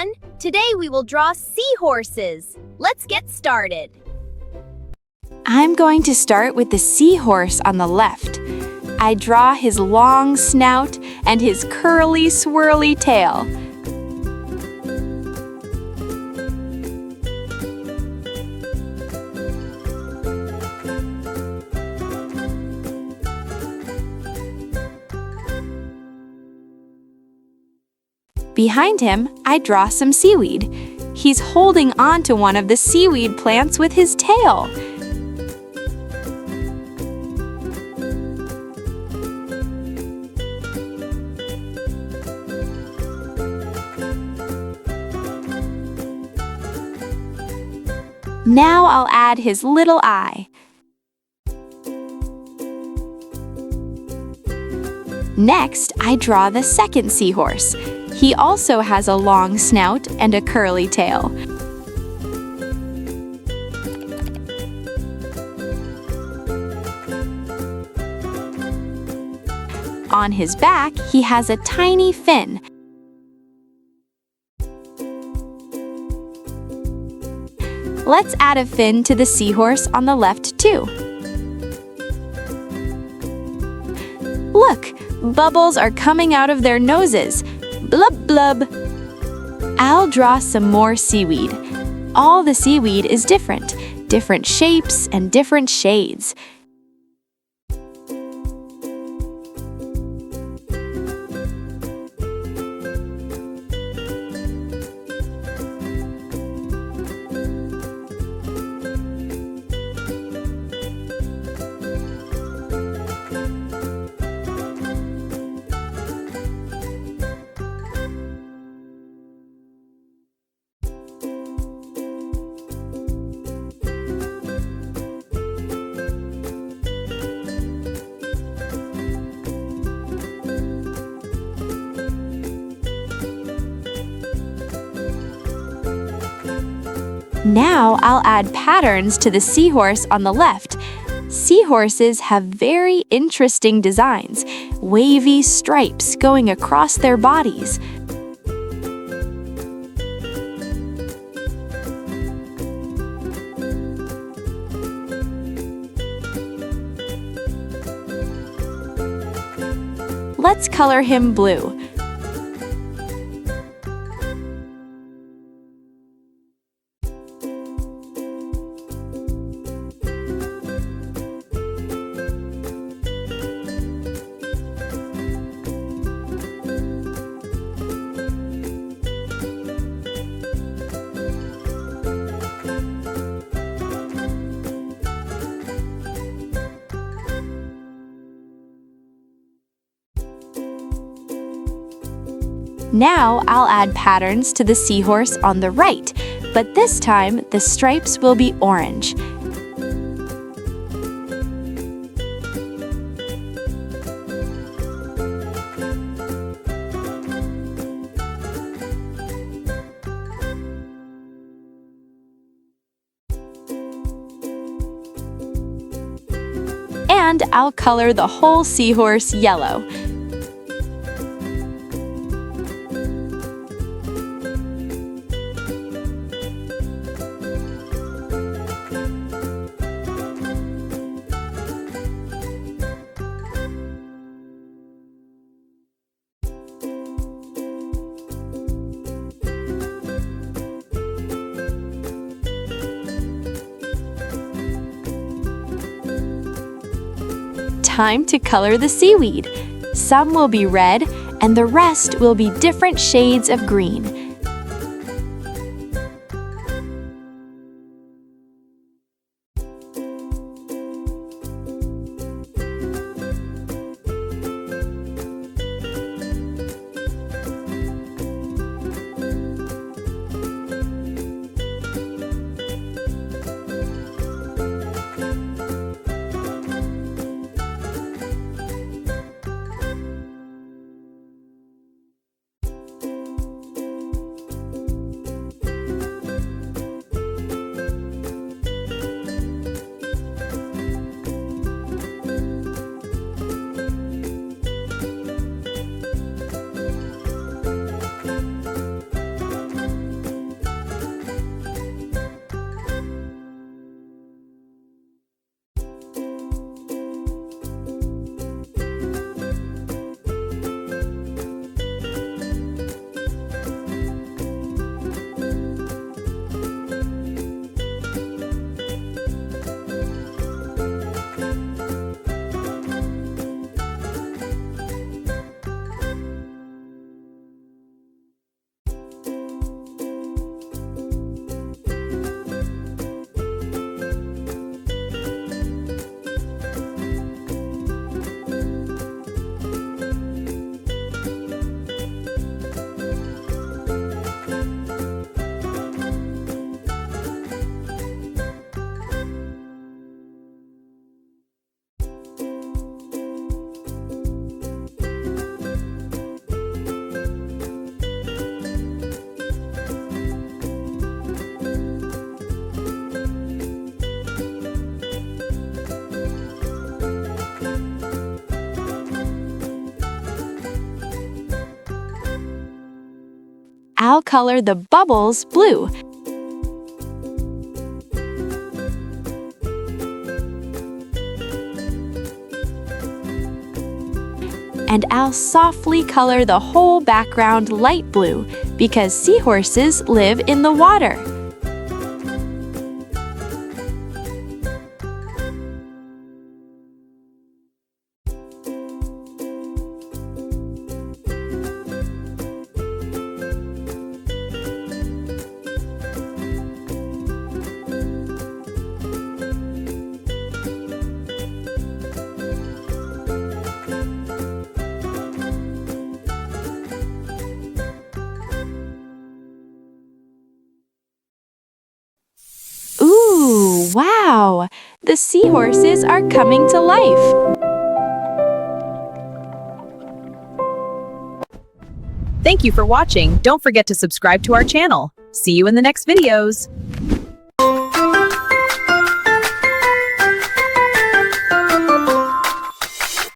everyone! Today we will draw seahorses. Let's get started. I'm going to start with the seahorse on the left. I draw his long snout and his curly, swirly tail. Behind him, I draw some seaweed. He's holding on to one of the seaweed plants with his tail. Now I'll add his little eye. Next, I draw the second seahorse. He also has a long snout and a curly tail. On his back, he has a tiny fin. Let's add a fin to the seahorse on the left too. Look, bubbles are coming out of their noses. Blub blub. I'll draw some more seaweed. All the seaweed is different shapes and different shades. Now I'll add patterns to the seahorse on the left. Seahorses have very interesting designs, wavy stripes going across their bodies. Let's color him blue. Now I'll add patterns to the seahorse on the right, but this time the stripes will be orange. And I'll color the whole seahorse yellow. Time to color the seaweed. Some will be red, and the rest will be different shades of green. I'll color the bubbles blue. And I'll softly color the whole background light blue because seahorses live in the water. Ooh, wow! The seahorses are coming to life! Thank you for watching. Don't forget to subscribe to our channel. See you in the next videos.